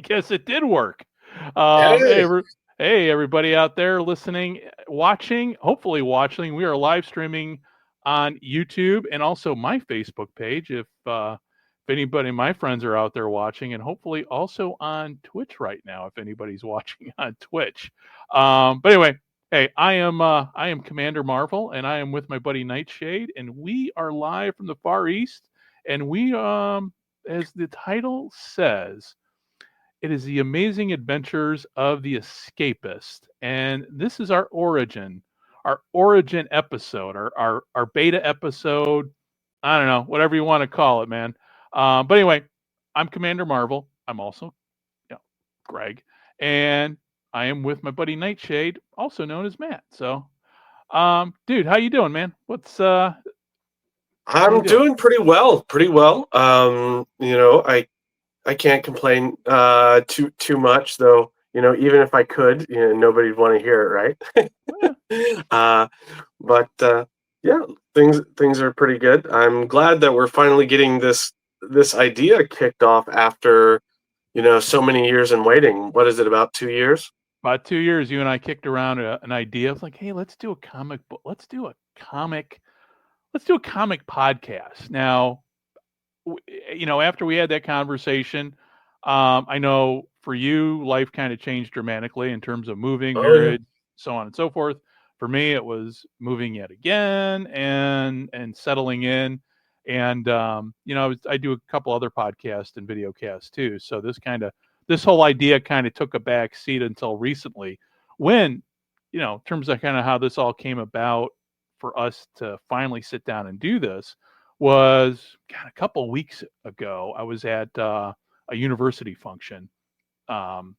guess it did work. Hey, Hey, everybody out there listening, watching, hopefully watching. We are live streaming on YouTube and also my Facebook page. If anybody, my friends are out there watching, and hopefully also on Twitch right now, if anybody's watching on Twitch. But anyway, hey, I am Commander Marvel, and I am with my buddy Nightshade, and we are live from the Far East, and as the title says, it is the amazing adventures of the escapist. And this is our origin episode, our beta episode. I don't know, whatever you want to call it, man. But anyway, I'm Commander Marvel. I'm also, Greg. And I am with my buddy Nightshade, also known as Matt. So, dude, how you doing, man? How you I'm doing? doing pretty well, pretty well. I can't complain too much though. Even if I could, nobody'd want to hear it, Well, right? But yeah, things are pretty good. I'm glad that we're finally getting this idea kicked off after so many years in waiting. What is it, about 2 years? about 2 years, you and I kicked around an idea of like, hey, let's do a comic book. Let's do a comic podcast. Now, after we had that conversation, I know for you, life kind of changed dramatically in terms of moving, Oh yeah. marriage, so on and so forth. For me, it was moving yet again and settling in. And I do a couple other podcasts and video casts too. So this whole idea kind of took a back seat until recently, when in terms of kind of how this all came about for us to finally sit down and do this was, God, a couple of weeks ago. I was at a university function, um,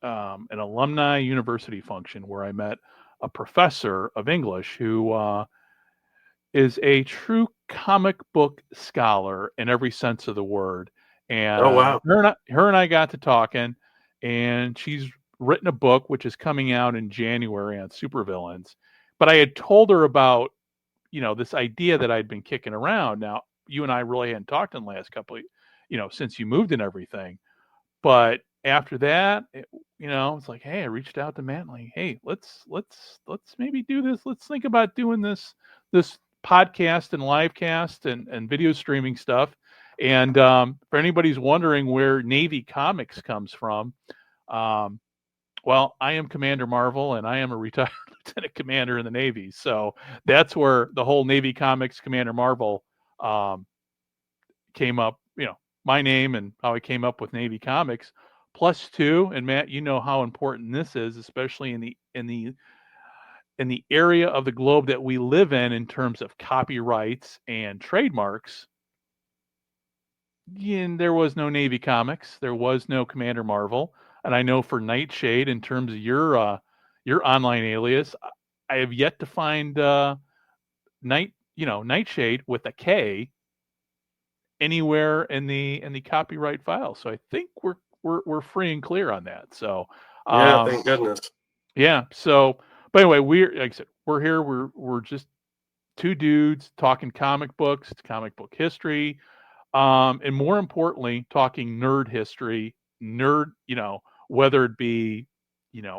an alumni university function, where I met a professor of English who is a true comic book scholar in every sense of the word. And Oh wow. her and I got to talking, and she's written a book which is coming out in January on supervillains. But I had told her about this idea that I'd been kicking around. Now, you and I really hadn't talked in the last couple of, since you moved and everything. But after that, it's like, hey, I reached out to Matt, like, hey, let's maybe do this. Let's think about doing this podcast and live cast and video streaming stuff. And for anybody's wondering where Navy Comics comes from, um, well, I am Commander Marvel, and I am a retired lieutenant commander in the Navy. So that's where the whole Navy Comics Commander Marvel um, came up. My name and how I came up with Navy Comics. Plus two, and Matt, you know how important this is, especially in the area of the globe that we live in terms of copyrights and trademarks. There was no Navy Comics, there was no Commander Marvel, and I know for Nightshade, in terms of your online alias, I have yet to find Nightshade with a K anywhere in the copyright file. So I think we're free and clear on that. So Yeah, um, thank goodness. yeah. So, but anyway, like I said, we're here. We're just two dudes talking comic books, comic book history, and more importantly, talking nerd history, whether it be,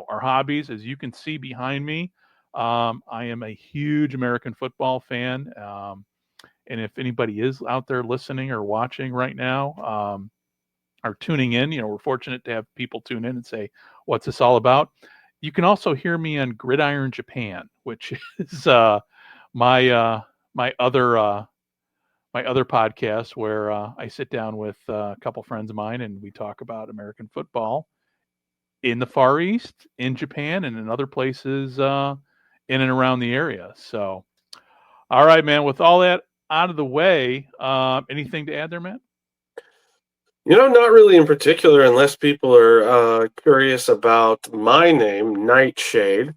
our hobbies. As you can see behind me, I am a huge American football fan. And if anybody is out there listening or watching right now, or tuning in, we're fortunate to have people tune in and say, what's this all about? You can also hear me on Gridiron Japan, which is my my other my other podcast, where I sit down with a couple friends of mine and we talk about American football in the Far East, in Japan, and in other places in and around the area. So, all right, man. With all that out of the way, anything to add there, Matt? Not really in particular, unless people are curious about my name, Nightshade.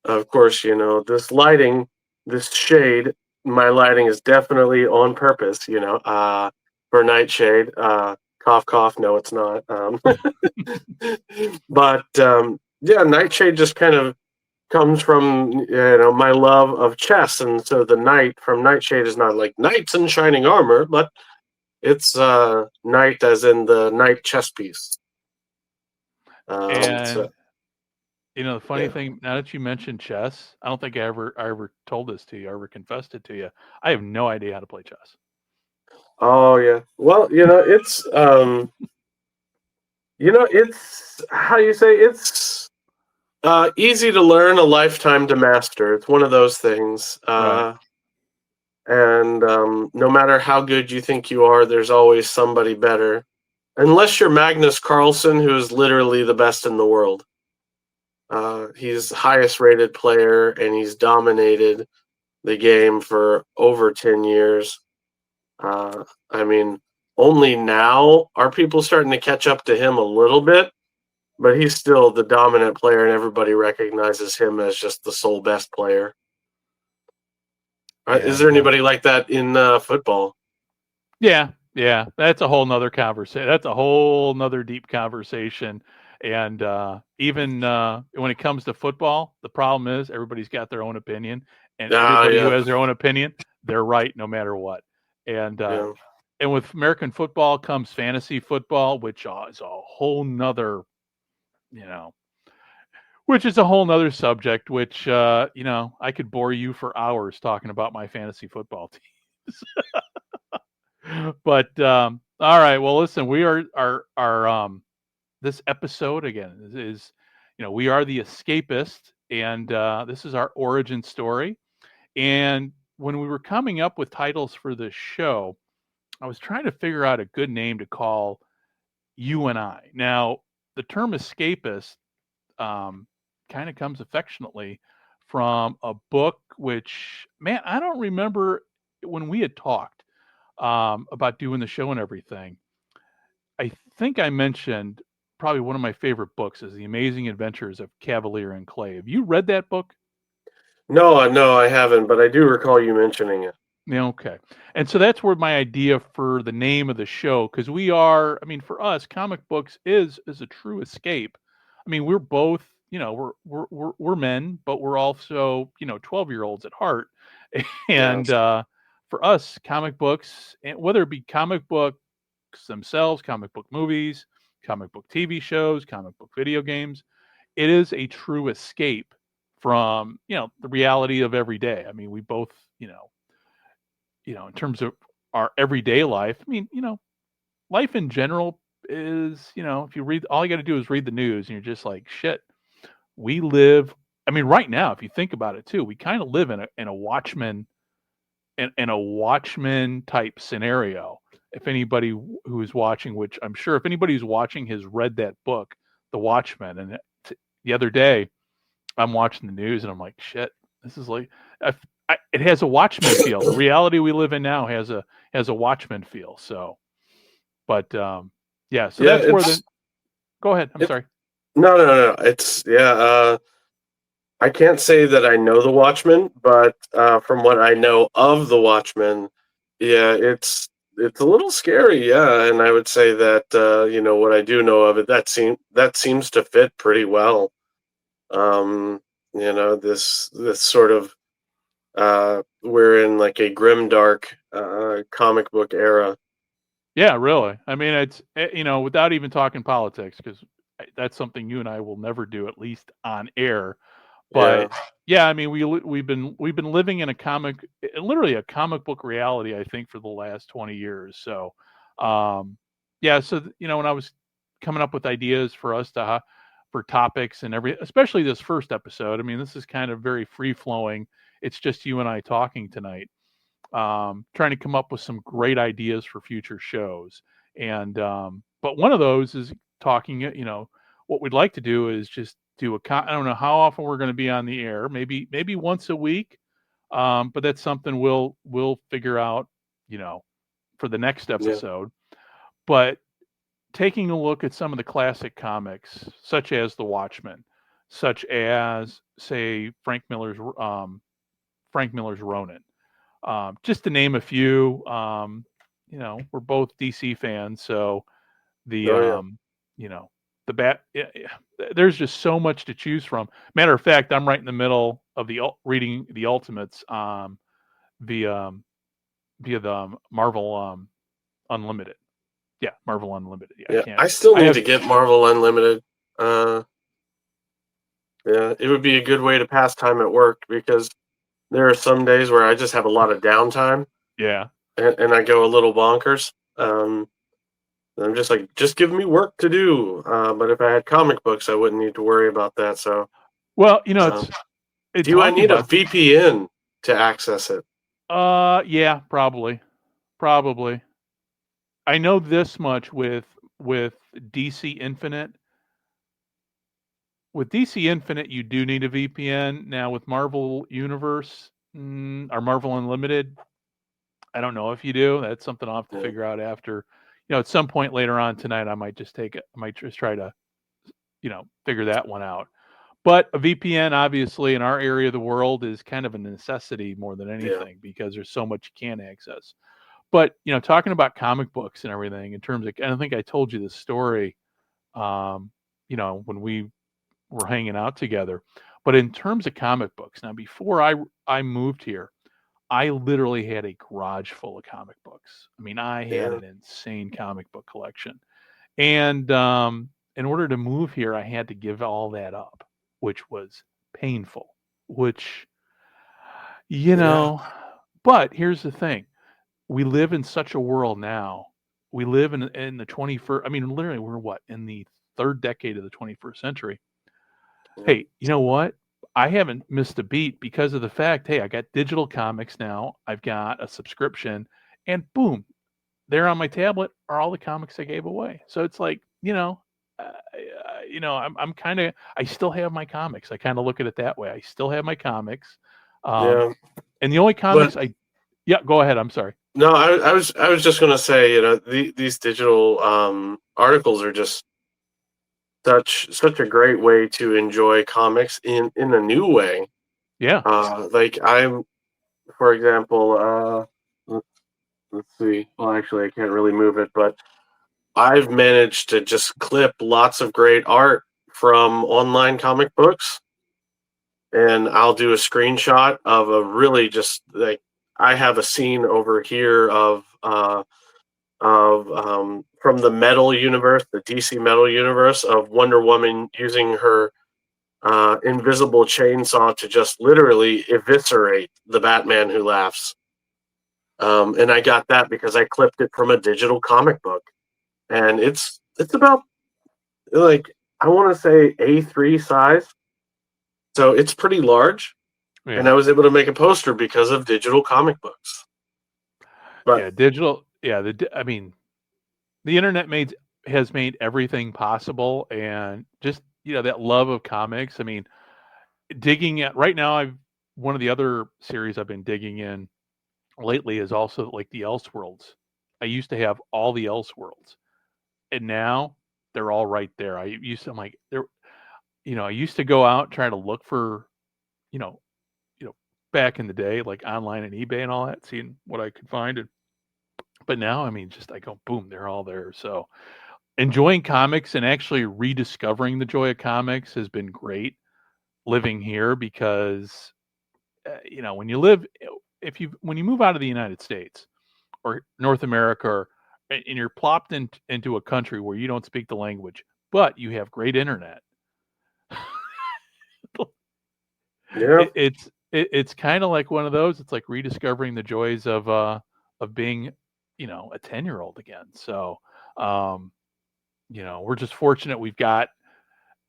Of course, this shade, my lighting is definitely on purpose, for Nightshade. Cough, cough. No, it's not. But yeah, Nightshade just kind of comes from my love of chess, and so the knight from Nightshade is not like knights in shining armor, but it's knight as in the knight chess piece. So And the funny yeah. thing, now that you mentioned chess, I don't think I ever told this to you, I ever confessed it to you. I have no idea how to play chess. Oh yeah. Well, it's how you say it's easy to learn, a lifetime to master. It's one of those things. Right. And no matter how good you think you are, there's always somebody better. Unless you're Magnus Carlsen, who is literally the best in the world. He's the highest rated player, and he's dominated the game for over 10 years. I mean, only now are people starting to catch up to him a little bit, but he's still the dominant player, and everybody recognizes him as just the sole best player. Is there And anybody like that in football? yeah, that's a whole nother conversation. That's a whole nother deep conversation. And even when it comes to football, the problem is everybody's got their own opinion, and Ah, everybody who yeah, has their own opinion, they're right no matter what. And yeah, and with American football comes fantasy football, which is a whole nother, you know, which is a whole nother subject. Which I could bore you for hours talking about my fantasy football teams. But all right, well, listen, we are this episode again is we are the Escapists, and this is our origin story. And when we were coming up with titles for this show, I was trying to figure out a good name to call you and I. Now, the term escapist um, kind of comes affectionately from a book which, man, I don't remember when we had talked about doing the show and everything. I think I mentioned probably one of my favorite books is The Amazing Adventures of Cavalier and Clay. Have you read that book? No, no, I haven't, but I do recall you mentioning it. Yeah, okay. And so that's where my idea for the name of the show, because we are, I mean, for us, comic books is a true escape. I mean, we're both, we're men, but we're also, 12-year-olds at heart. Yeah, And for us, comic books, and whether it be comic books themselves, comic book movies, comic book TV shows, comic book video games, it is a true escape from, the reality of every day. I mean, we both, in terms of our everyday life, I mean, life in general is, if you read, all you got to do is read the news and you're just like, shit, we live. I mean, right now, if you think about it too, we kind of live in a Watchmen, in a Watchmen type scenario. If anybody who is watching, which I'm sure if anybody who's watching has read that book, The Watchmen, and the other day I'm watching the news and I'm like, shit, this is like, it has a Watchmen feel. The reality we live in now has a Watchmen feel. So, but yeah, so yeah. that's where the. Go ahead. I'm It's sorry. no, no, no. It's yeah. I can't say that I know the Watchmen, but from what I know of the Watchmen, yeah, it's a little scary. Yeah, and I would say that what I do know of it, that seems to fit pretty well. Um, this sort of we're in like a grimdark comic book era. Yeah, really. I mean, it's without even talking politics, because that's something you and I will never do, at least on air. Yeah, But yeah, I mean, we've been living in literally a comic book reality, I think, for the last 20 years. So, yeah, so when I was coming up with ideas for us for topics and especially this first episode, I mean, this is kind of very free flowing. It's just you and I talking tonight, trying to come up with some great ideas for future shows. And but one of those is talking. What we'd like to do is just do I don't know how often we're going to be on the air. Maybe once a week. But that's something we'll figure out. For the next yeah, episode. But taking a look at some of the classic comics, such as The Watchmen, such as say Frank Miller's Ronin, just to name a few. We're both DC fans, so the oh yeah, you know the bat. There's just so much to choose from. Matter of fact, I'm right in the middle of reading the Ultimates via via the Marvel Unlimited. Yeah, Marvel Unlimited. Yeah, I yeah. can't. I still I need have. to get Marvel Unlimited. Yeah, it would be a good way to pass time at work because there are some days where I just have a lot of downtime Yeah. and I go a little bonkers. I'm just like, just give me work to do. But if I had comic books, I wouldn't need to worry about that. So, Well, um, do I talking need a about VPN to access it? yeah, probably. I know this much with DC Infinite. With DC Infinite, you do need a VPN. Now with Marvel Universe or Marvel Unlimited, I don't know if you do. That's something I'll have to Yeah, figure out after. At some point later on tonight, I might just take it. I might just try to, figure that one out. But a VPN, obviously, in our area of the world, is kind of a necessity more than yeah, anything because there's so much you can access. But talking about comic books and everything, in terms of, I don't think I told you this story. Um, when we were hanging out together. But in terms of comic books, now before I moved here, I literally had a garage full of comic books. I mean, I had yeah, an insane comic book collection. And in order to move here, I had to give all that up, which was painful. Which, you yeah, know, but here's the thing: we live in such a world now. We live in the 21st. I mean, literally, we're what, in the third decade of the 21st century. yeah, Hey, you know what? I haven't missed a beat because of the fact, hey, I got digital comics now. I've got a subscription, and boom, there on my tablet are all the comics I gave away. So it's like, I'm kind of, I still have my comics. I kind of look at it that way. I still have my comics, um, yeah. and the only But comics yeah, go ahead. I'm sorry. no, I was just gonna say, these digital articles are just such a great way to enjoy comics in a new way. Yeah, Like I'm, for example, let's see. Well, actually, I can't really move it, but I've managed to just clip lots of great art from online comic books, and I'll do a screenshot of a really just like I have a scene over here of from the Metal universe, the DC Metal universe, of Wonder Woman using her invisible chainsaw to just literally eviscerate the Batman Who Laughs. And I got that because I clipped it from a digital comic book, and it's about like I want to say A3 size, so it's pretty large. And yeah, I was able to make a poster because of digital comic books. But yeah. Digital, yeah. I mean, the internet has made everything possible, and just that love of comics. I mean, digging at right now, I've one of the other series I've been digging in lately is also like the Elseworlds. I used to have all the Elseworlds, and now they're all right there. I'm like there, I used to go out trying to look for, you know, you know, back in the day, like online and eBay and all that, seeing what I could find. But now, I mean, just I go boom, they're all there. So enjoying comics and actually rediscovering the joy of comics has been great living here because when you live if you when you move out of the United States or North America and you're plopped into a country where you don't speak the language but you have great internet. yeah, It's kind of like one of those. It's like rediscovering the joys of being a 10-year-old again. So um we're just fortunate we've got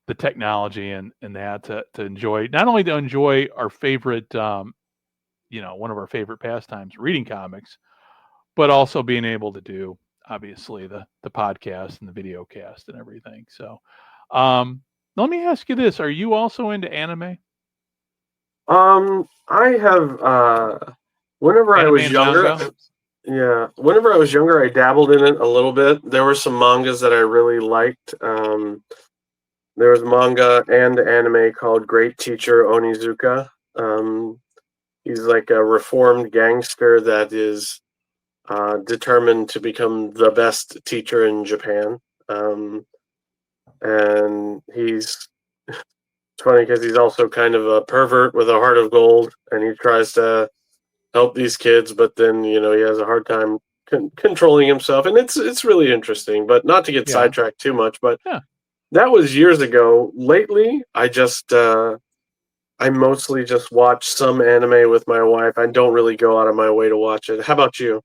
the technology and that to enjoy, not only to enjoy our favorite one of our favorite pastimes, reading comics, but also being able to do obviously the podcast and the video cast and everything. So let me ask you this: are you also into I have whenever I anime was and younger, manga? yeah, whenever I was younger, I dabbled in it a little bit. There were some mangas that I really liked. There was manga and anime called Great Teacher Onizuka. Um, he's like a reformed gangster that is determined to become the best teacher in Japan. Um, and it's funny because he's also kind of a pervert with a heart of gold, and he tries to help these kids, but then he has a hard time controlling himself, and it's really interesting. But not to get Yeah, sidetracked too much, but yeah. that was years ago. Lately, I mostly just watch some anime with my wife. I don't really go out of my way to watch it. How about you?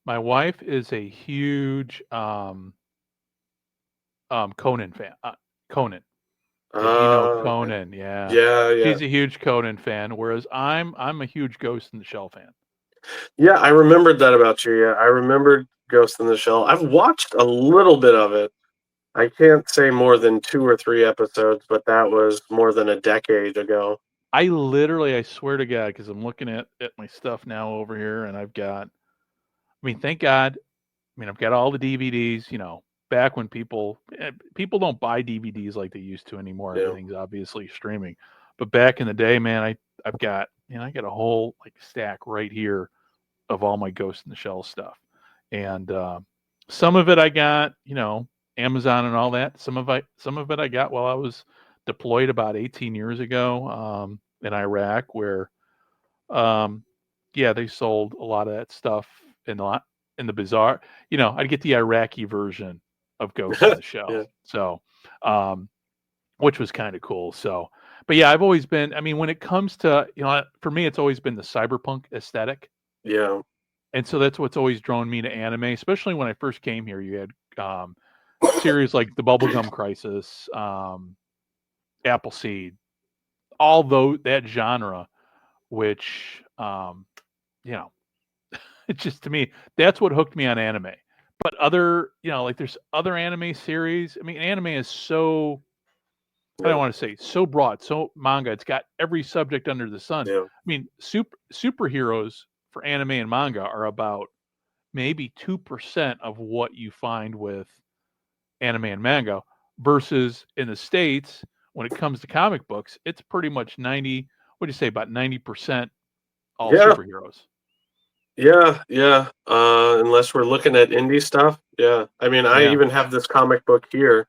My wife is a huge Conan fan. Conan, if you know Okay. Conan, yeah, Yeah, yeah. she's a huge Conan fan. Whereas I'm a huge Ghost in the Shell fan. Yeah, I remembered that about you. Yeah, I remembered Ghost in the Shell. I've watched a little bit of it. I can't say more than 2 or 3 episodes, but that was more than a decade ago. I literally, I swear to God, because I'm looking at my stuff now over here, and I've got. I mean, thank God. I mean, I've got all the DVDs. You know, back when people don't buy DVDs like they used to anymore. Yeah, Everything's obviously streaming. But back in the day, man, I've got I got a whole like stack right here of all my Ghost in the Shell stuff, and some of it I got Amazon and all that. Some of it I got while I was deployed about 18 years ago in Iraq, where um, yeah, they sold a lot of that stuff in the bazaar. I'd get the Iraqi version of Ghost in the yeah, Shell, so um, which was kind of cool. So, but yeah, I've always been. I mean, when it comes to for me, it's always been the cyberpunk aesthetic, yeah, and so that's what's always drawn me to anime. Especially when I first came here, you had series like the Bubblegum Crisis, Appleseed, all that genre, which you know it's just to me that's what hooked me on anime. But other, like there's other anime series. I mean, anime is so I don't yeah, want to say so broad, so manga. It's got every subject under the sun. yeah, I mean, superheroes for anime and manga are about maybe 2% of what you find with anime and manga, versus in the States, when it comes to comic books, it's pretty much 90, what do you say, about 90% all yeah, superheroes. yeah, yeah. Unless we're looking at indie stuff, yeah. I mean, I Yeah. even have this comic book here.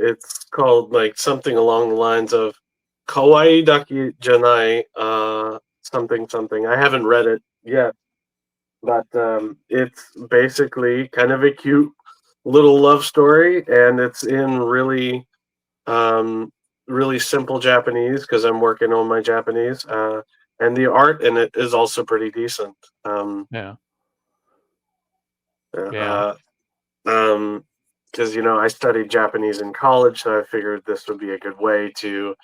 It's called like something along the lines of Kawaii Daki Janai, something something. I haven't read it yet, but it's basically kind of a cute little love story, and it's in um, really simple Japanese because I'm working on my Japanese, and the art in it is also pretty decent. Yeah. Uh, Yeah. uh, um, because I studied Japanese in college, so I figured this would be a good way to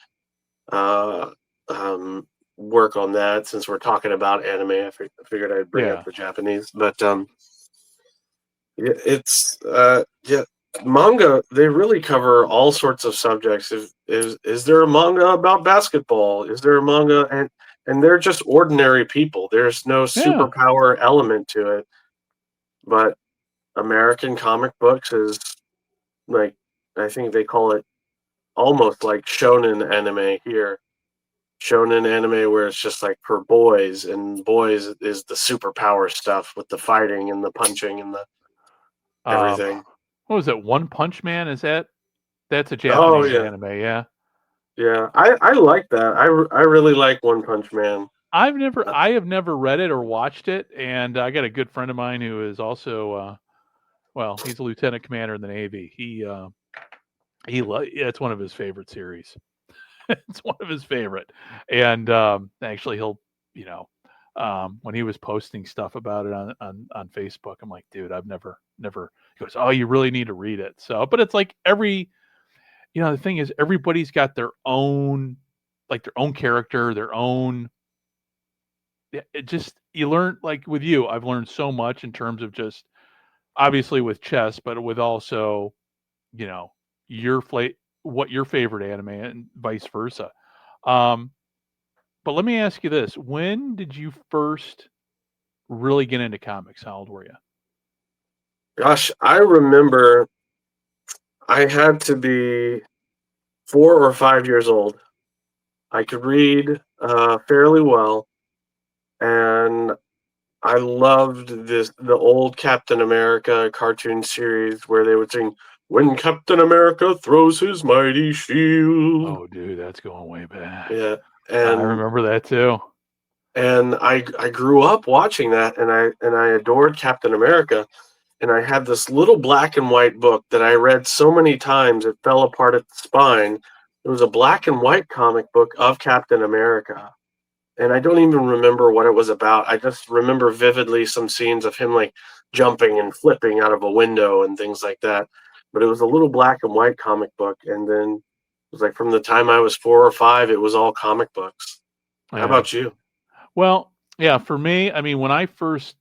uh, um, work on that. Since we're talking about anime, I figured I'd bring up Yeah. the Japanese, but yeah, it's yeah, manga. They really cover all sorts of subjects. Is there a manga about basketball? Is there a manga and they're just ordinary people. There's no Yeah. superpower element to it. But American comic books is like, I think they call it almost like shonen anime here. Shonen anime where it's just like for boys, and boys is the superpower stuff with the fighting and the punching and the Um, everything. what was it? One Punch Man? That's a Oh Japanese yeah. anime? Yeah. Yeah, I like that. I really like One Punch Man. Uh, I have never read it or watched it, and I got a good friend of mine who is also, well, he's a lieutenant commander in the Navy. It's one of his favorite series. It's one of his favorite, and actually, he'll, you know, when he was posting stuff about it on Facebook, I'm like, dude, I've never. He goes, oh, you really need to read it. So, but it's like the thing is, everybody's got their own, like their own character, their own. It just you learn like with you, I've learned so much in terms of just obviously with chess, but with also you know your what your favorite anime and vice versa. Um, but let me ask you this: when did you first really get into comics? How old were you? Gosh, I remember I had to be 4 or 5 years old. I could read fairly well, and I loved the old Captain America cartoon series where they would sing "When Captain America throws his mighty shield." Oh, dude, that's going way back. Yeah, I and remember that too. I grew up watching that, and I adored Captain America. and I had this little black and white book that I read so many times it fell apart at the spine. It was a black and white comic book of Captain America, and I don't even remember what it was about. I just remember vividly some scenes of him like jumping and flipping out of a window and things like that. But it was a little black and white comic book, and then it was like from the time I was 4 or 5, it was all comic books. How Yeah. about you? Well, yeah, for me, I mean, when I first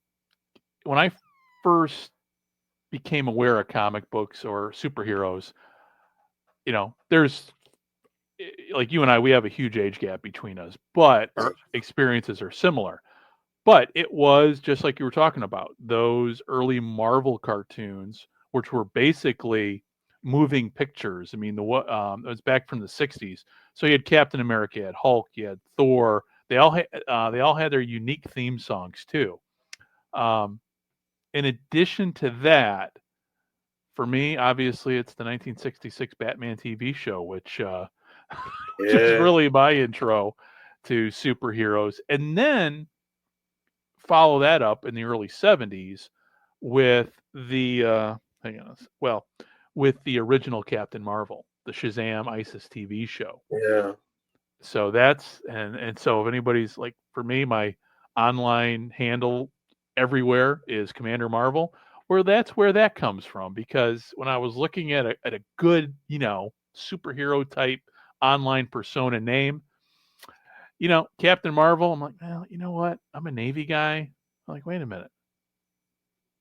became aware of comic books or superheroes, there's like you and I, we have a huge age gap between us, but our experiences are similar. But it was just like you were talking about those early Marvel cartoons, which were basically moving pictures. I mean, it was back from the '60s, so you had Captain America, you had Hulk, you had Thor. They all had their unique theme songs too. Um, in addition to that, for me, obviously, it's the 1966 Batman TV show, which which is Yeah, really my intro to superheroes. And then follow that up in the early '70s with the hang on, well, with the original Captain Marvel, the Shazam ISIS TV show. yeah, So that's and so if anybody's like for me, my online handle everywhere is Commander Marvel, where that comes from because when I was looking at a good, superhero type online persona name, Captain Marvel, I'm like, well, you know what? I'm a Navy guy. I'm like, wait a minute.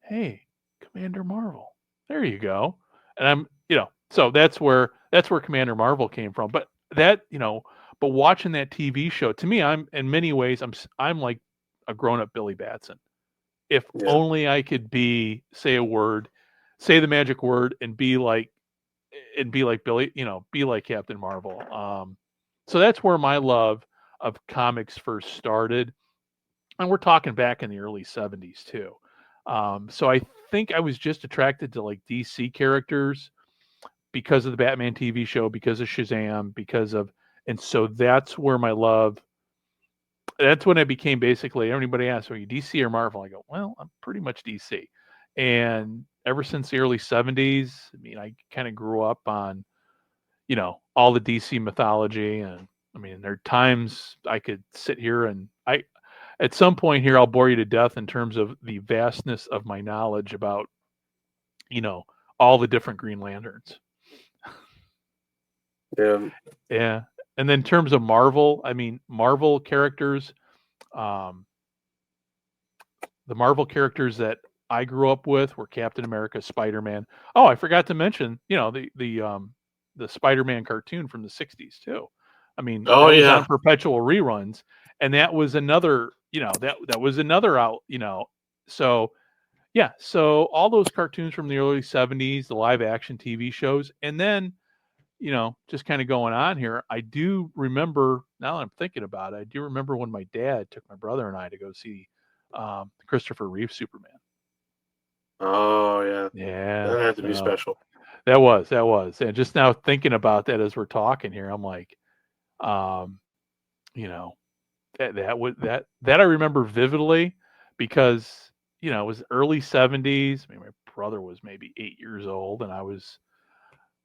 Hey, Commander Marvel. There you go. And so that's where Commander Marvel came from. But watching that TV show, to me, I'm in many ways, I'm like a grown up Billy Batson. If yeah, only I could say the magic word, and be like Billy, be like Captain Marvel. So that's where my love of comics first started, and we're talking back in the early '70s too. So I think I was just attracted to like DC characters because of the Batman TV show, because of Shazam, and so that's where my love. That's when it became basically everybody asks, "Are you DC or Marvel?" I go, "Well, I'm pretty much DC." And ever since the early '70s, I mean, I kind of grew up on all the DC mythology, and I mean, there are times I could sit here and at some point here I'll bore you to death in terms of the vastness of my knowledge about you know all the different Green Lanterns. yeah. Yeah, and then in terms of Marvel, I mean Marvel characters, um, the Marvel characters that I grew up with were Captain America, Spider Man. Oh, I forgot to mention, the Spider Man cartoon from the '60s too. I mean, Oh that was on yeah, perpetual reruns, and that was another, that was another out, So yeah, so all those cartoons from the early '70s, the live action TV shows, and then just kind of going on here. I do remember now that I'm thinking about it. I do remember when my dad took my brother and I to go see Christopher Reeve Superman. oh yeah. Yeah, That had to be so special. that was, and just now thinking about that as we're talking here, I'm like, um, you know, that I remember vividly because it was early '70s. I mean, my brother was maybe 8 years old, and I was,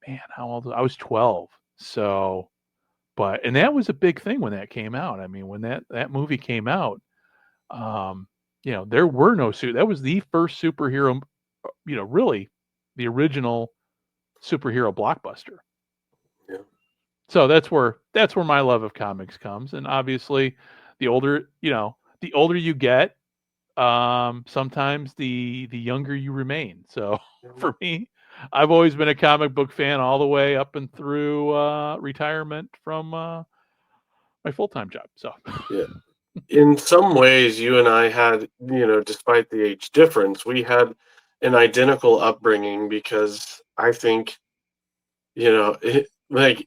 man, how old? I was 12. So, and that was a big thing when that came out. I mean, when that movie came out, um, there were no suit. That was the first superhero, really, the original superhero blockbuster. Yeah. So that's where my love of comics comes, and obviously, the older you get, sometimes the younger you remain. So for me, I've always been a comic book fan all the way up and through retirement from my full time job. So Yeah. In some ways, you and I had, despite the age difference, we had an identical upbringing because I think, like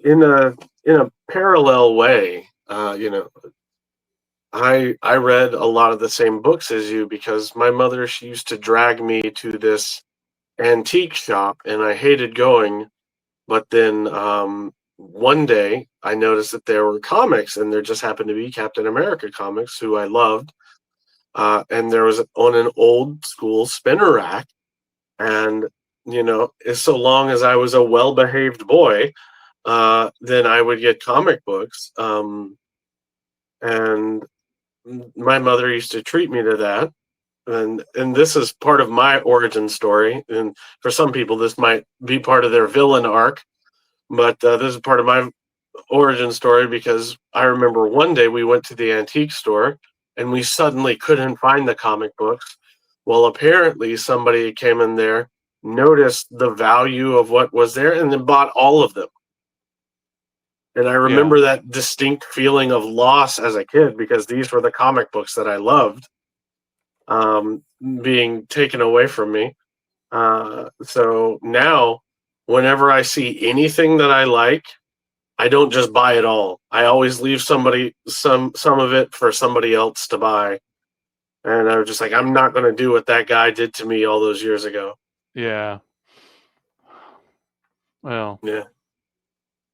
in a parallel way, I read a lot of the same books as you because my mother, she used to drag me to this antique shop and I hated going. But then one day I noticed that there were comics and there just happened to be Captain America comics, who I loved. and there was on an old school spinner rack. And, so long as I was a well behaved boy, then I would get comic books. And my mother used to treat me to that. And this is part of my origin story. And for some people, this might be part of their villain arc, but this is part of my origin story because I remember one day we went to the antique store and we suddenly couldn't find the comic books. Well, apparently somebody came in there, noticed the value of what was there, and then bought all of them. And I Yeah. remember that distinct feeling of loss as a kid because these were the comic books that I loved, being taken away from me. So now, whenever I see anything that I like, I don't just buy it all. I always leave some of it for somebody else to buy. And I was just like, I'm not going to do what that guy did to me all those years ago. Yeah. Well, Yeah,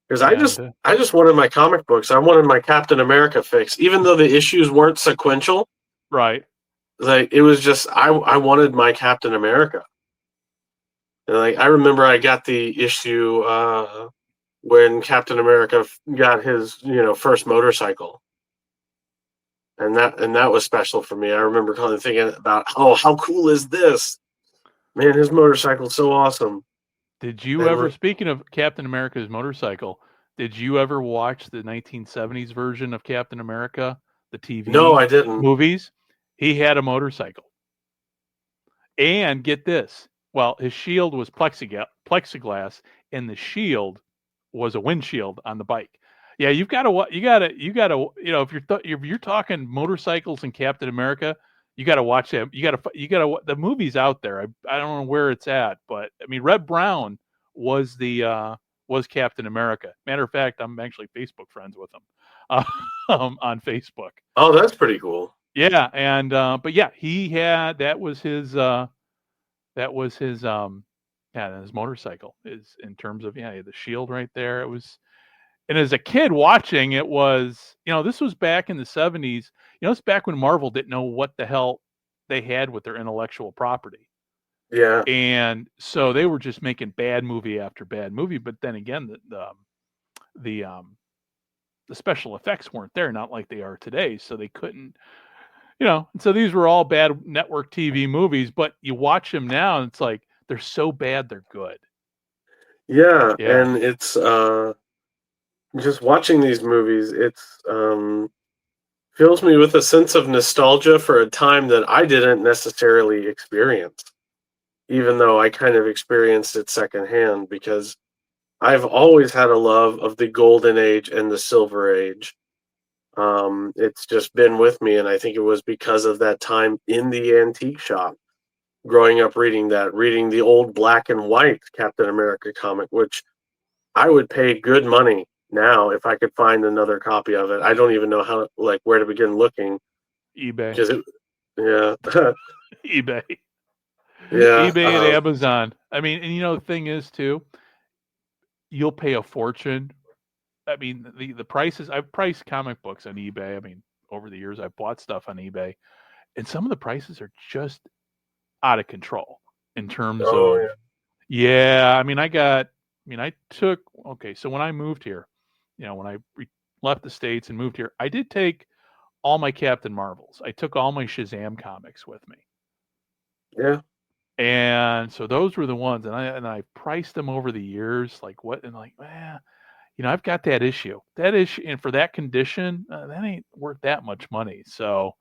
because and I just wanted my comic books. I wanted my Captain America fix, even though the issues weren't sequential. right. Like it was just I wanted my Captain America. And like I remember I got the issue when Captain America got his first motorcycle, and that was special for me. I remember kind of thinking about, oh, how cool is this? Man, his motorcycle's so awesome. Did you And ever, like, speaking of Captain America's motorcycle, did you ever watch the 1970s version of Captain America, the no, TV I didn't. movies? He had a motorcycle. And get this, well, his shield was plexiglass, and the shield was a windshield on the bike. Yeah, if you're talking motorcycles and Captain America, you got to watch them. The movie's out there. I don't know where it's at, but I mean, Red Brown was Captain America. Matter of fact, I'm actually Facebook friends with him on Facebook. Oh, that's pretty cool. Yeah, and but yeah, he had that was his yeah, his motorcycle is in terms of, yeah, the shield right there. It was, and as a kid watching it was, this was back in the 70s. It's back when Marvel didn't know what the hell they had with their intellectual property. Yeah, And so they were just making bad movie after bad movie, but then again the um the special effects weren't there, not like they are today, so they couldn't, and so these were all bad network TV movies, but you watch them now and it's like they're so bad they're good. yeah, Yeah. and it's just watching these movies. It's fills me with a sense of nostalgia for a time that I didn't necessarily experience, even though I kind of experienced it secondhand because I've always had a love of the golden age and the silver age. It's just been with me, and I think it was because of that time in the antique shop, growing up reading the old black and white Captain America comic, which I would pay good money now if I could find another copy of it. I don't even know how, like, where to begin looking eBay. because it, yeah, eBay. yeah, eBay and Amazon. I mean, and the thing is too, you'll pay a fortune. I mean, the prices, I've priced comic books on eBay. I mean, over the years I've bought stuff on eBay, and some of the prices are just out of control in terms oh of, yeah, I took, okay, so when I moved here, when I left the States and moved here, I did take all my Captain Marvels. I took all my Shazam comics with me. yeah, And so those were the ones, and I priced them over the years, like what, and like, I've got that issue, and for that condition, that ain't worth that much money. So,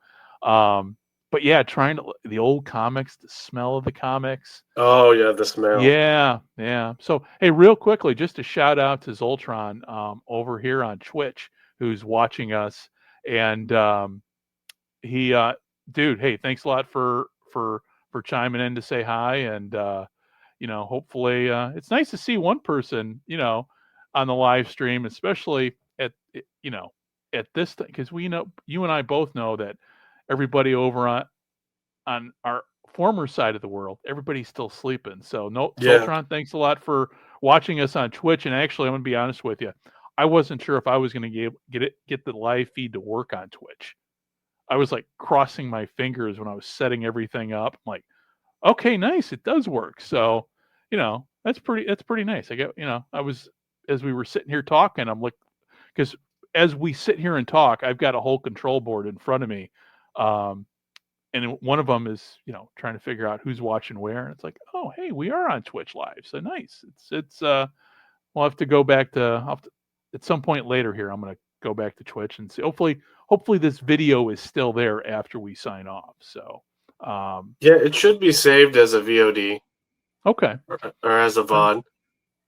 but yeah, trying to the old comics, the smell of the comics, oh yeah, the smell. yeah, yeah. So, hey, real quickly, just a shout out to Zoltron over here on Twitch, who's watching us, and he, dude, hey, thanks a lot for chiming in to say hi, and hopefully, it's nice to see one person, on the live stream, especially at this thing, because we know, you and I both know that everybody over on our former side of the world, everybody's still sleeping. So, no, Yeah, Zoltron, thanks a lot for watching us on Twitch. And actually, I'm gonna be honest with you, I wasn't sure if I was gonna get the live feed to work on Twitch. I was like crossing my fingers when I was setting everything up. I'm like, okay, nice, it does work. So, that's pretty nice. I get, I was as we were sitting here talking, I'm like, because as we sit here and talk, I've got a whole control board in front of me. Um, and one of them is, trying to figure out who's watching where. And it's like, oh, hey, we are on Twitch Live. So nice. We'll have to go back to, at some point later here, I'm going to go back to Twitch and see. Hopefully this video is still there after we sign off. So, Yeah, it should be saved as a VOD okay. or as a VOD.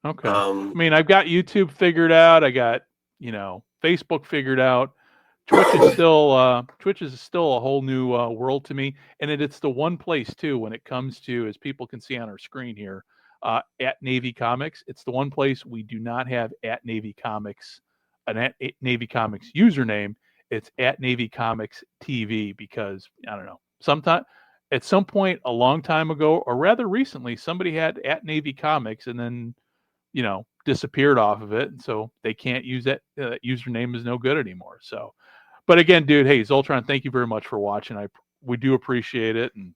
Okay. I mean, I've got YouTube figured out. I got, Facebook figured out. Twitch is still a whole new world to me, and it's the one place too when it comes to, as people can see on our screen here, at Navy Comics. It's the one place we do not have at Navy Comics an at Navy Comics username. It's at Navy Comics TV because I don't know. Sometime at some point a long time ago, or rather recently, somebody had at Navy Comics and then disappeared off of it, and so they can't use that. That username is no good anymore. So. But again, dude, hey, Zoltron, thank you very much for watching. We do appreciate it, and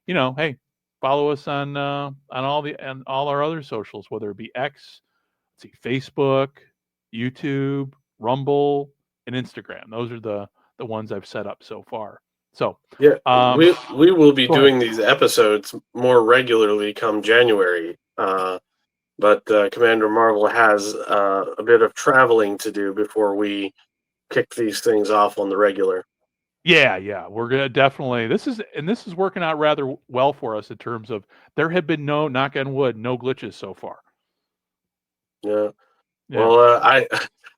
hey, follow us on all our other socials, whether it be X, let's see, Facebook, YouTube, Rumble, and Instagram. Those are the ones I've set up so far. So yeah, we will be doing these episodes more regularly come January. But Commander Marvel has a bit of traveling to do before we kick these things off on the regular. Yeah, we're gonna definitely. This is working out rather well for us in terms of there have been no, knock on wood, no glitches so far. Yeah. Well,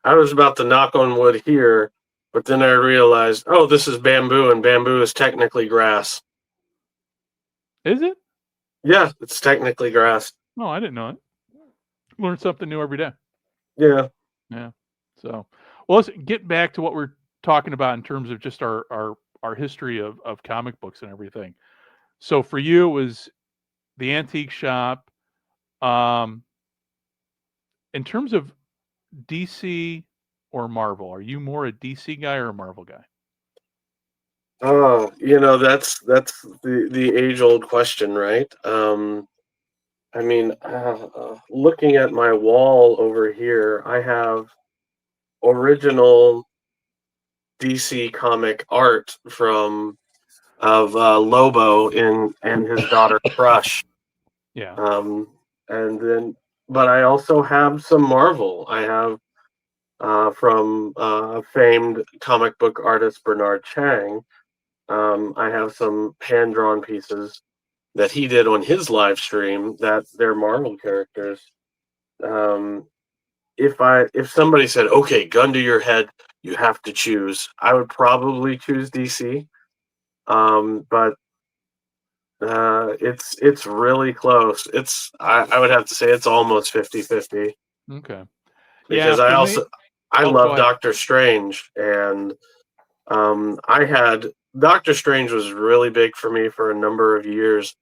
I was about to knock on wood here, but then I realized, oh, this is bamboo, and bamboo is technically grass. Is it? Yeah, it's technically grass. No, I didn't know it. Learn something new every day. Yeah. Yeah. So, well, let's get back to what we're talking about in terms of just our history of comic books and everything. So for you, it was the antique shop. In terms of DC or Marvel, are you more a DC guy or a Marvel guy? Oh, that's the age old question, right? I mean, looking at my wall over here, I have original DC comic art of Lobo and his daughter Crush. Yeah. And then, but I also have some Marvel. I have from famed comic book artist Bernard Chang. I have some hand drawn pieces that he did on his live stream that they're Marvel characters. Um, if somebody said, "Okay, gun to your head, you have to choose," I would probably choose DC. But it's really close. I would have to say it's almost 50-50 Okay. Yeah. because For me, I oh, go love ahead. Doctor Strange, and I had Doctor Strange was really big for me for a number of years.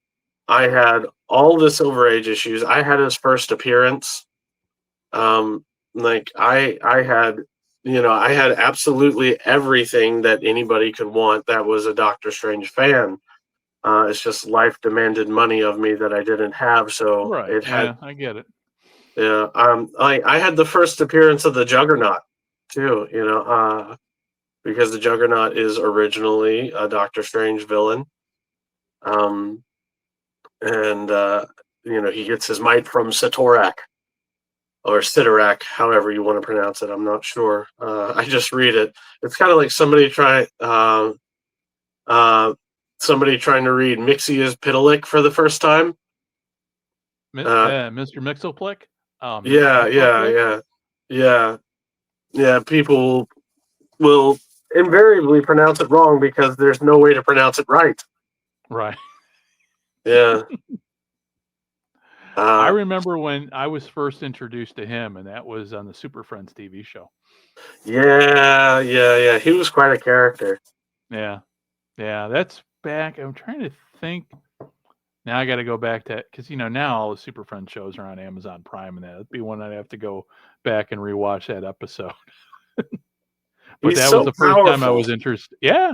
I had all the Silver Age issues. I had his first appearance. Like I had, I had absolutely everything that anybody could want that was a Doctor Strange fan. It's just life demanded money of me that I didn't have, so Right. it had. Yeah, I get it. Yeah, I had the first appearance of the Juggernaut too. Because the Juggernaut is originally a Doctor Strange villain. Um, and he gets his might from Satorak or Sitarak, however you want to pronounce it. I'm not sure. I just read it. It's kind of like somebody trying to read Mixia's Pitalik for the first time. Mr. Mixoplick. Yeah. People will invariably pronounce it wrong because there's no way to pronounce it right. Right. Yeah. I remember when I was first introduced to him, and that was on the Super Friends TV show. Yeah. He was quite a character. Yeah. That's back. I'm trying to think. Now I got to go back to, because now all the Super Friends shows are on Amazon Prime, and that'd be one I'd have to go back and rewatch that episode. But He's that was so the first time I powerful. was interested. Yeah.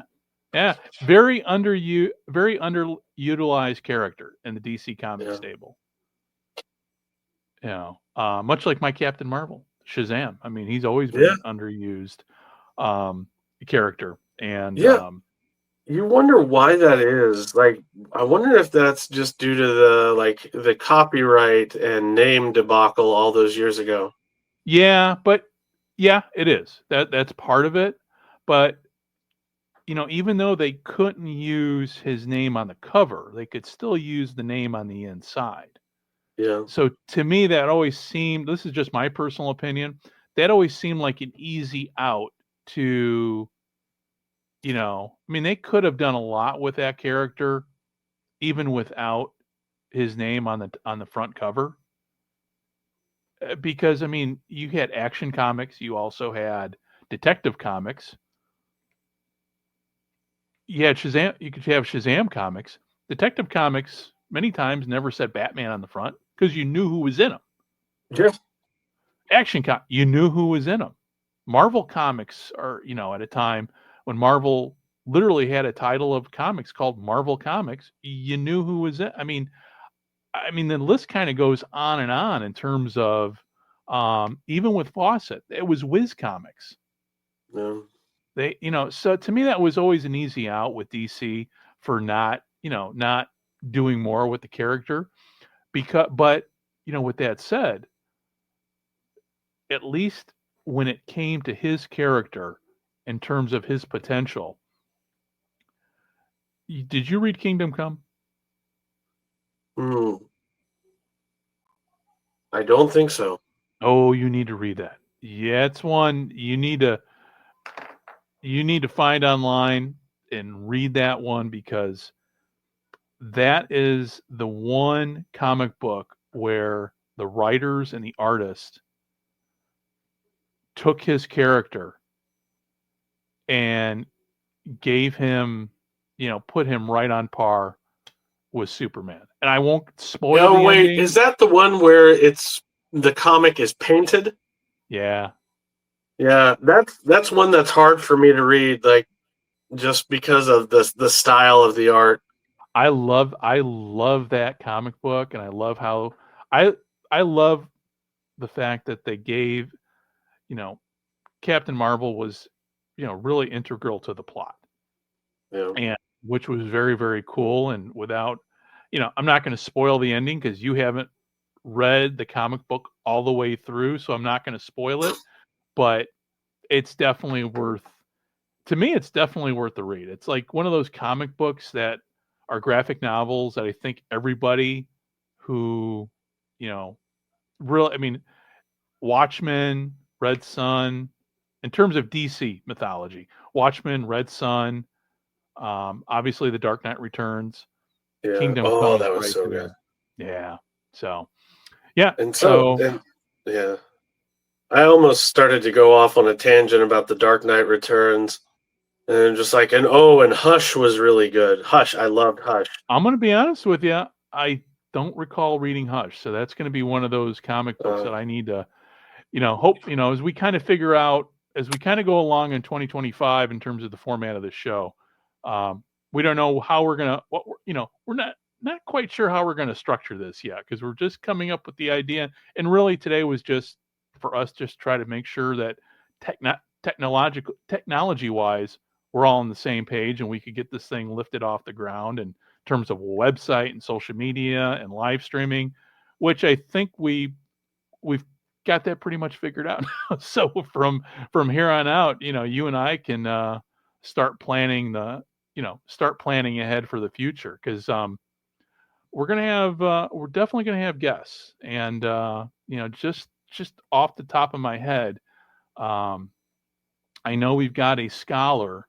Yeah, very underutilized character in the DC comic Yeah. stable. Much like my Captain Marvel, Shazam. I mean, he's always been Yeah. an underused um, character, and Yeah. You wonder why that is. Like, I wonder if that's just due to the copyright and name debacle all those years ago. yeah, but yeah, it is. That's part of it. But even though they couldn't use his name on the cover, they could still use the name on the inside. Yeah. So to me, that always seemed, this is just my personal opinion, that always seemed like an easy out to, I mean, they could have done a lot with that character even without his name on the front cover. Because I mean, you had Action Comics, you also had Detective Comics, you had Shazam, you could have Shazam Comics. Detective Comics many times never said Batman on the front because you knew who was in them. Yeah. You knew who was in them. Marvel Comics are, at a time when Marvel literally had a title of comics called Marvel Comics, you knew who was in. I mean, the list kind of goes on and on in terms of even with Fawcett, it was Wiz Comics. Yeah. So to me, that was always an easy out with DC for not doing more with the character. But with that said, at least when it came to his character in terms of his potential, did you read Kingdom Come? Hmm. I don't think so. Oh, you need to read that. Yeah, it's one you need to find online and read that one because that is the one comic book where the writers and the artist took his character and gave him, put him right on par with Superman. And I won't spoil Oh the wait, is ending. that the one where the comic is painted? Yeah, Yeah, that's one that's hard for me to read, like just because of the style of the art. I love that comic book, and I love how I I love the fact that they gave, you know, Captain Marvel was, really integral to the plot, Yeah. and which was very, very cool. And without, I'm not going to spoil the ending because you haven't read the comic book all the way through, so I'm not going to spoil it. But it's definitely worth, to me, it's definitely worth the read. It's like one of those comic books that are graphic novels that I think everybody who, you know, I mean, Watchmen, Red Sun, in terms of DC mythology, Watchmen, Red Sun, obviously The Dark Knight Returns, Yeah. Kingdom Oh, comes that was right so good. there. Yeah. So, yeah. And so, So and yeah, I almost started to go off on a tangent about the Dark Knight Returns, and just like, and Hush was really good. Hush, I loved Hush. I'm going to be honest with you. I don't recall reading Hush. So that's going to be one of those comic books Uh, that I need to, hope, as we kind of figure out, as we kind of go along in 2025 in terms of the format of the show, um, we don't know how we're going to, we're not quite sure how we're going to structure this yet because we're just coming up with the idea. And really today was just for us, just try to make sure that technology wise, we're all on the same page and we could get this thing lifted off the ground in terms of a website and social media and live streaming, which I think we've got that pretty much figured out. So from here on out, you and I can start planning start planning ahead for the future because we're definitely gonna have guests, and just off the top of my head, um, I know we've got a scholar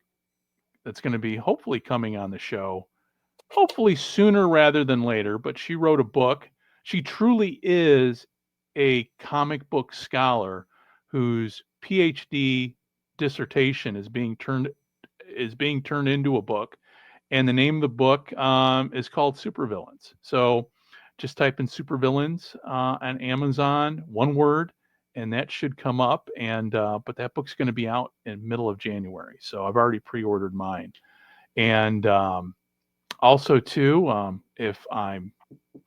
that's going to be hopefully coming on the show hopefully sooner rather than later, but she wrote a book. She truly is a comic book scholar whose PhD dissertation is being turned into a book, and the name of the book is called Supervillains. So just type in supervillains on Amazon, one word, and that should come up. And but that book's going to be out in middle of January, so I've already pre-ordered mine And also, too, if I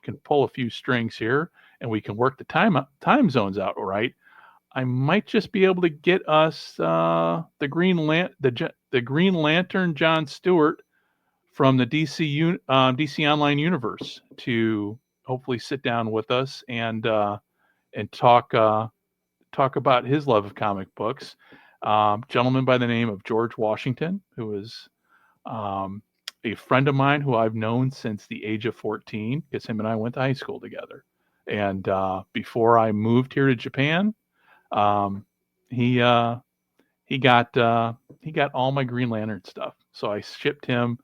can pull a few strings here and we can work the time zones out right, I might just be able to get us the Green Lantern John Stewart from the DC Online universe to hopefully sit down with us and talk about his love of comic books. Gentleman by the name of George Washington, who is um, a friend of mine who I've known since the age of 14, because him and I went to high school together. And before I moved here to Japan, um, he uh, he got uh, he got all my Green Lantern stuff. So I shipped him.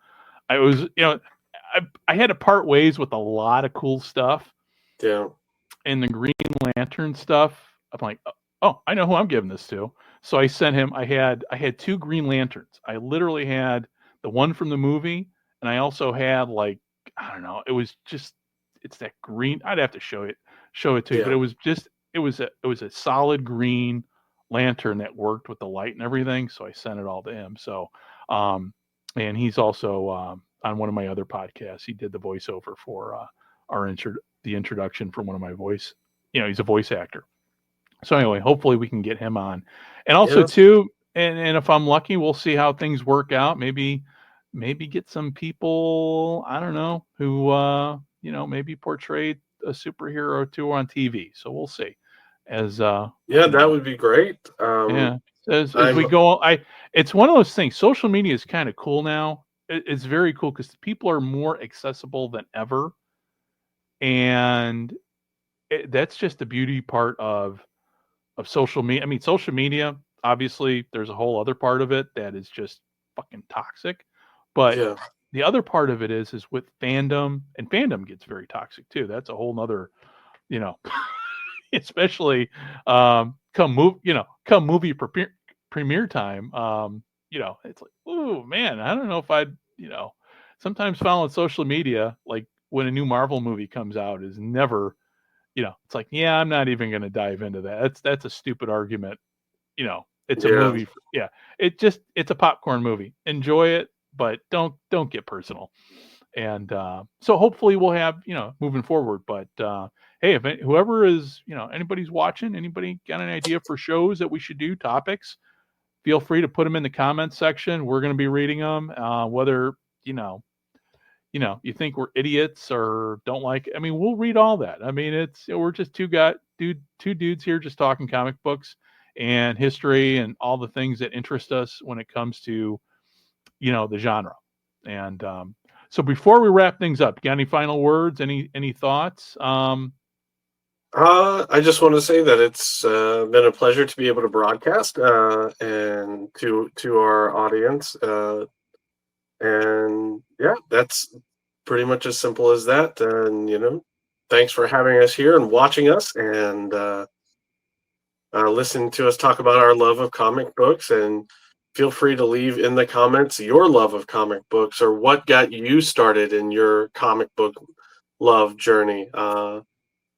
I was, I had to part ways with a lot of cool stuff, Yeah. and the Green Lantern stuff. I'm like, oh, I know who I'm giving this to. So I sent him. I had two Green Lanterns. I literally had the one from the movie, and I also had, like, I don't know. It was just, it's that green. I'd have to show it to you, but Yeah. it was a solid green lantern that worked with the light and everything. So I sent it all to him. So, and he's also on one of my other podcasts. He did the voiceover for our the introduction for one of my voice. He's a voice actor. So anyway, hopefully we can get him on, and also Yeah. too, and if I'm lucky, we'll see how things work out. Maybe get some people, I don't know, who maybe portrayed a superhero or two on TV. So we'll see. As Yeah, that would be great. yeah, as we I'm go, it's one of those things. Social media is kind of cool now. It's very cool because people are more accessible than ever, and that's just the beauty part of social media. I mean, social media, obviously, there's a whole other part of it that is just fucking toxic. But yeah. the other part of it is with fandom, and fandom gets very toxic too. That's a whole nother, you know, especially come movie premiere time. It's like, oh man, I don't know if I'd, sometimes following social media, like when a new Marvel movie comes out, is never, it's like, yeah, I'm not even going to dive into that. That's a stupid argument. It's a Yeah. movie. Yeah, it's a popcorn movie. Enjoy it, but don't get personal. And so hopefully we'll have, moving forward. But hey, if whoever is, anybody's watching, anybody got an idea for shows that we should do, topics, feel free to put them in the comments section. We're going to be reading them. Whether you know you think we're idiots or don't like. I mean, we'll read all that. I mean, we're just two dudes here just talking comic books and history and all the things that interest us when it comes to the genre. And so before we wrap things up, you got any final words? Any thoughts? I just want to say that it's been a pleasure to be able to broadcast and to our audience. And yeah, that's pretty much as simple as that. And thanks for having us here and watching us and listening to us talk about our love of comic books. And feel free to leave in the comments your love of comic books or what got you started in your comic book love journey.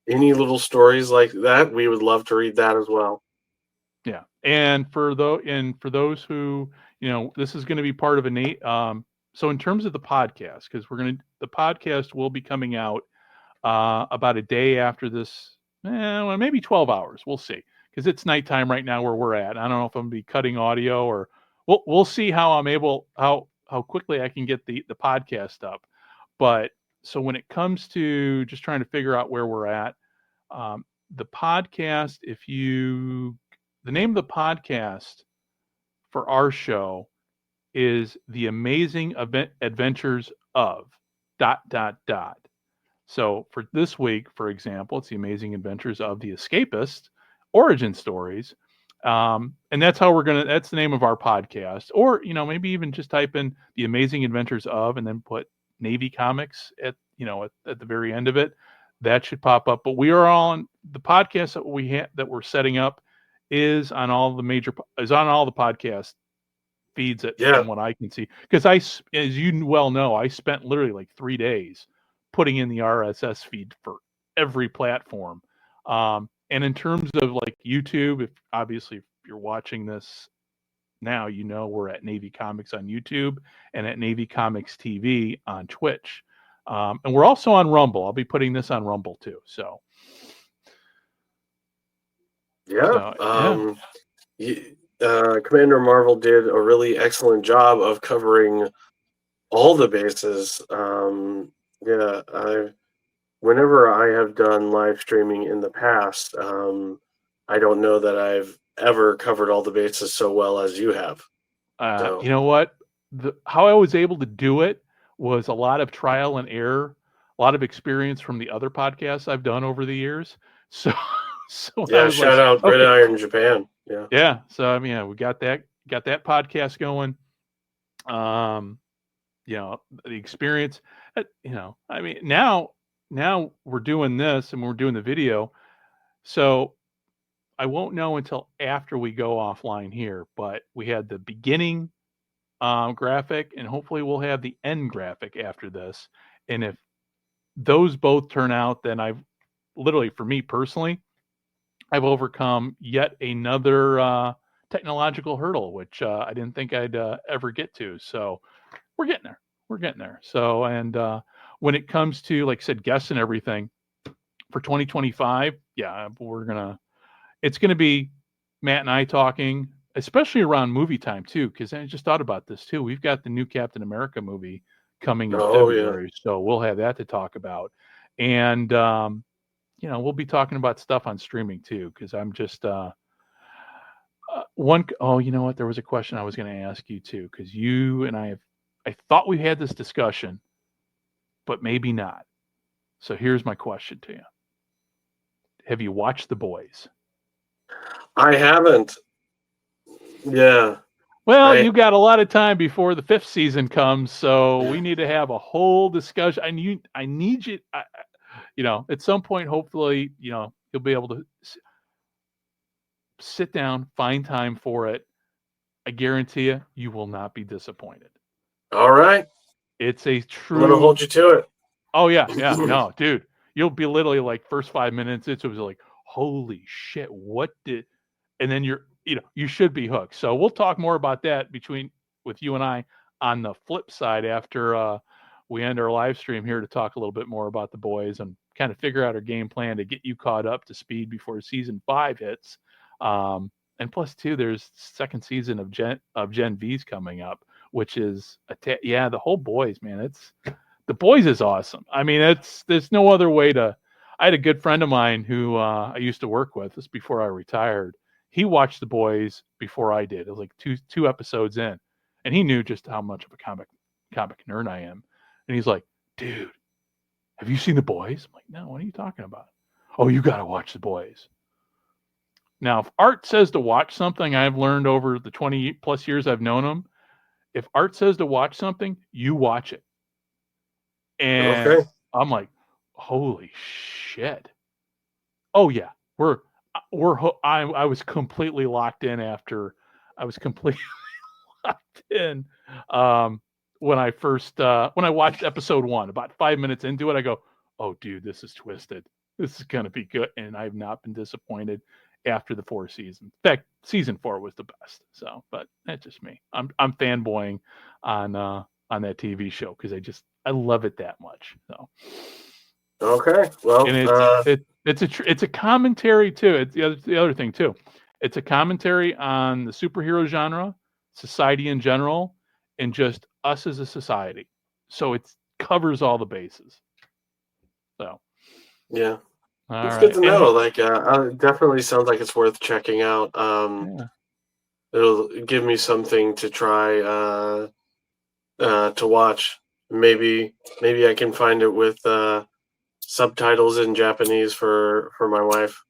Any little stories like that, we would love to read that as well. Yeah, and for those who, this is going to be part of a Nate. So in terms of the podcast, because the podcast will be coming out about a day after this, well, maybe 12 hours. We'll see, because it's nighttime right now where we're at. I don't know if I'm gonna be cutting audio, or we'll see how quickly I can get the podcast up. But so when it comes to just trying to figure out where we're at, um, the podcast, the name of the podcast for our show is The Amazing Adventures of dot dot dot. So for this week, for example, it's The Amazing Adventures of the Escapist origin stories. And that's the name of our podcast. Or, maybe even just type in The Amazing Adventures of and then put Navy Comics at the very end of it. That should pop up. But we are on the podcast that we're setting up is on all the podcast feeds Yeah, from what I can see. Because as you well know, I spent literally like 3 days putting in the RSS feed for every platform. And in terms of like YouTube, if you're watching this now, we're at Navy Comics on YouTube and at Navy Comics TV on Twitch. And we're also on Rumble. I'll be putting this on Rumble too. So, Yeah. Yeah. Commander Marvel did a really excellent job of covering all the bases. Yeah, whenever I have done live streaming in the past, I don't know that I've ever covered all the bases so well as you have. So You know what? How I was able to do it was a lot of trial and error, a lot of experience from the other podcasts I've done over the years. So, so I yeah, was like, shout out okay, Gridiron Japan. Yeah. yeah. So I mean, yeah, we got that podcast going. Um, the experience. I mean, now we're doing this and we're doing the video. So I won't know until after we go offline here. But we had the beginning graphic, and hopefully we'll have the end graphic after this. And if those both turn out, then I've literally, for me personally, I've overcome yet another technological hurdle, which I didn't think I'd ever get to. So we're getting there. We're getting there. So, and when it comes to, like I said, guests and everything for 2025, yeah, it's gonna be Matt and I talking, especially around movie time too, because I just thought about this too. We've got the new Captain America movie coming in Oh yeah. February, so we'll have that to talk about, and we'll be talking about stuff on streaming too, because I'm just one. Oh, you know what? There was a question I was going to ask you too, because you and I thought we had this discussion, but maybe not. So here's my question to you: have you watched The Boys? I haven't. Yeah. Well, I you got a lot of time before the fifth season comes, so we need to have a whole discussion. I need you. At some point, hopefully, you'll be able to sit down, find time for it. I guarantee you will not be disappointed. all right. It's a I'm gonna true. hold you to it. Oh yeah, yeah. No, dude, you'll be literally like first 5 minutes. It was like, holy shit, what did? And then you should be hooked. So we'll talk more about that with you and I on the flip side after we end our live stream here to talk a little bit more about The Boys and kind of figure out our game plan to get you caught up to speed before season 5 hits. And plus too, there's second season of Gen V's coming up, which is the whole Boys, man. The Boys is awesome. I mean, there's no other way to. I had a good friend of mine who I used to work with. This before I retired. He watched The Boys before I did. It was like two episodes in, and he knew just how much of a comic nerd I am. And he's like, "Dude, have you seen The Boys?" I'm like, "No, what are you talking about?" "Oh, you got to watch The Boys." Now, if Art says to watch something, I've learned over the 20 plus years I've known him, if Art says to watch something, you watch it. And Okay. I'm like, holy shit. Oh yeah, I was completely locked in after I was completely locked in when I watched episode 1. About 5 minutes into it, I go, oh dude, this is twisted. This is gonna be good, and I've not been disappointed after the 4 seasons. In fact, season 4 was the best. So, but that's just me. I'm fanboying on that TV show because I love it that much. So, Okay. Well, and it's a commentary too. It's the other thing too. It's a commentary on the superhero genre, society in general, and just us as a society. So it covers all the bases. So yeah. all It's good right, to know. Like, it definitely sounds like it's worth checking out. yeah. It'll give me something to try to watch. Maybe I can find it with subtitles in Japanese for my wife.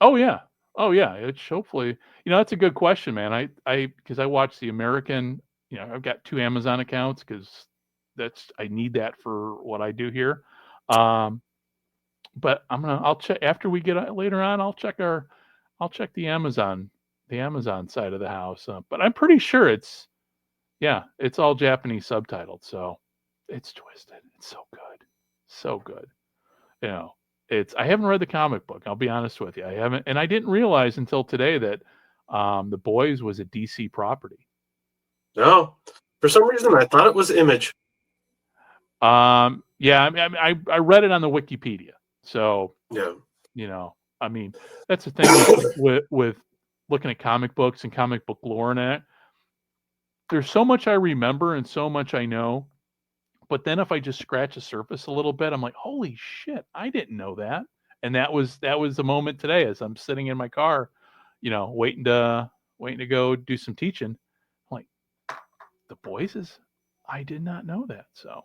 Oh yeah. Oh yeah. It's hopefully that's a good question, man. I because I watch the American. I've got 2 Amazon accounts because I need that for what I do here. Um, but I'll check after we get later on. I'll check the Amazon side of the house. But I'm pretty sure it's all Japanese subtitled. So it's twisted. It's so good, so good. You know, I haven't read the comic book. I'll be honest with you. I haven't, and I didn't realize until today that The Boys was a DC property. No, for some reason I thought it was Image. Yeah, I read it on the Wikipedia. So, Yeah. I mean, that's the thing with looking at comic books and comic book lore and that. There's so much I remember and so much I know. But then if I just scratch the surface a little bit, I'm like, holy shit, I didn't know that. And that was the moment today as I'm sitting in my car, waiting to go do some teaching. I'm like, the Boys is I did not know that. So,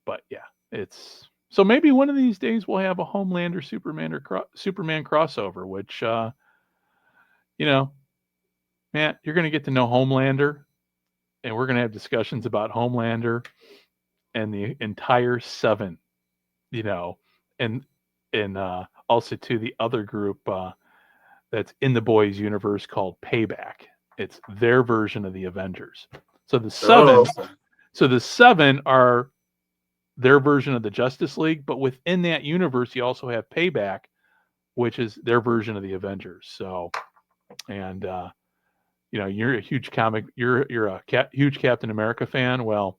but yeah, it's so maybe one of these days we'll have a Homelander Superman crossover, which you know, Matt, you're going to get to know Homelander, and we're going to have discussions about Homelander and the entire Seven, you know, and also to the other group that's in the Boys universe called Payback. It's their version of the Avengers. So the Oh, Seven are their version of the Justice League, but within that universe, you also have Payback, which is their version of the Avengers. So, and you're a huge huge Captain America fan. Well,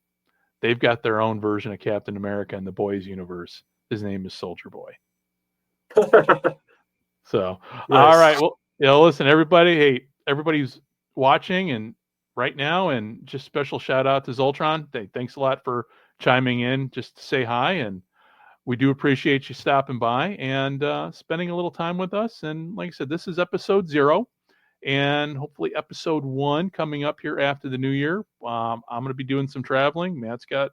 they've got their own version of Captain America in the Boys universe. His name is Soldier Boy. So, all nice. right. Well, listen, everybody. Hey, everybody's watching and right now, and just special shout out to Zoltron. Thanks a lot for chiming in just to say hi, and we do appreciate you stopping by and spending a little time with us. And like I said, this is episode 0, and hopefully episode 1 coming up here after the new year. I'm going to be doing some traveling. Matt's got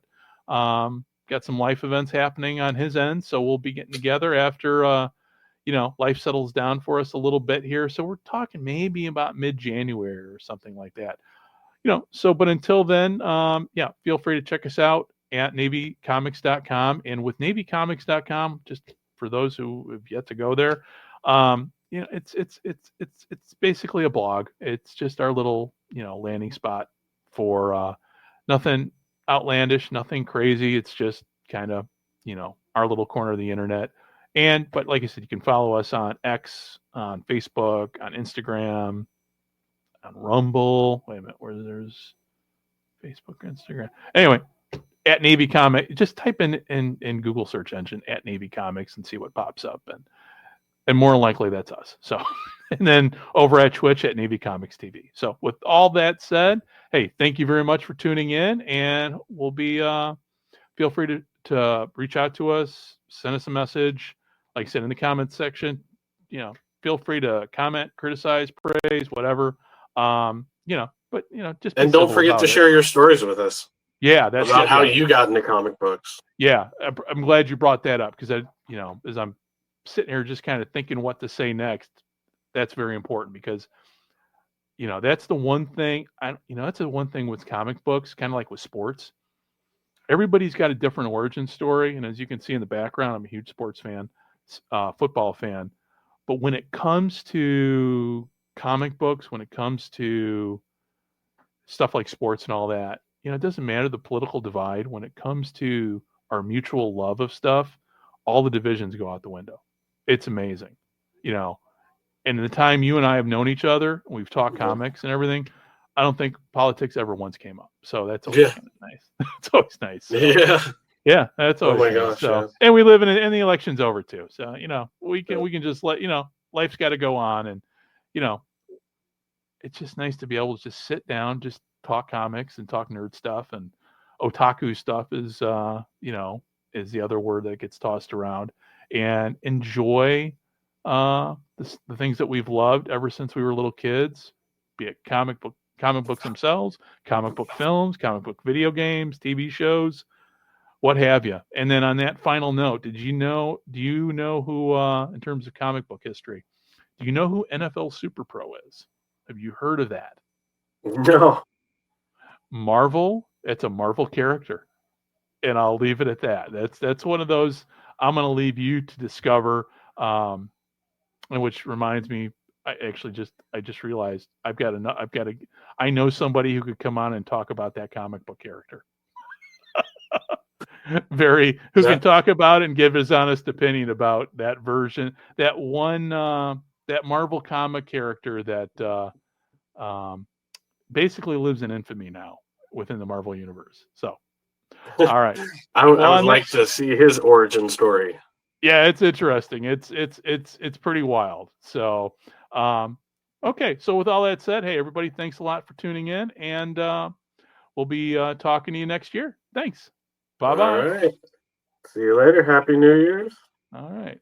some life events happening on his end, so we'll be getting together after life settles down for us a little bit here. So we're talking maybe about mid-January or something like that. But until then, feel free to check us out at navycomics.com. And with navycomics.com, just for those who have yet to go there, it's basically a blog. It's just our little, landing spot for nothing outlandish, nothing crazy. It's just kind of, our little corner of the internet. But like I said, you can follow us on X, on Facebook, on Instagram, on Rumble. Wait a minute, where there's Facebook, Instagram. Anyway, at Navy Comic, just type in Google search engine at Navy Comics and see what pops up, and more likely that's us. So, and then over at Twitch at Navy Comics TV. So, with all that said, hey, thank you very much for tuning in, and we'll be feel free to reach out to us, send us a message. Like I said in the comments section, feel free to comment, criticize, praise, whatever. But just be And don't civil forget about to it. share your stories with us Yeah, that's about it. how Yeah, you got into comic books. yeah. I'm glad you brought that up because as I'm sitting here just kind of thinking what to say next, that's very important because that's the one thing that's the one thing with comic books, kind of like with sports. Everybody's got a different origin story, and as you can see in the background, I'm a huge sports fan, football fan. But when it comes to comic books, when it comes to stuff like sports and all that, it doesn't matter the political divide. When it comes to our mutual love of stuff, all the divisions go out the window. It's amazing, you know. And in the time you and I have known each other, we've talked comics and everything. I don't think politics ever once came up. So that's always kind of nice. It's always nice. So, Yeah. yeah, that's always Oh my nice. gosh. So, Yeah. and we live and the election's over too. So, we can just let, life's got to go on. And, you know, it's just nice to be able to just sit down, just talk comics and talk nerd stuff. And otaku stuff is the other word that gets tossed around, and enjoy the things that we've loved ever since we were little kids, be it comic books themselves, comic book films, comic book video games, TV shows, what have you. And then on that final note, do you know who, in terms of comic book history, do you know who NFL Super Pro is? Have you heard of that? No. Marvel, it's a Marvel character. And I'll leave it at that. That's one of those I'm going to leave you to discover. And which reminds me, I just realized I know somebody who could come on and talk about that comic book character. Who can talk about it and give his honest opinion about that version, that that Marvel comic character that um, basically lives in infamy now within the Marvel universe. So, all right. I Well, would on that, like to see his origin story. yeah, it's interesting. It's pretty wild. So, um, okay. So with all that said, hey everybody, thanks a lot for tuning in, and we'll be talking to you next year. Thanks. Bye All bye. right. See you later. Happy New Year's. All right.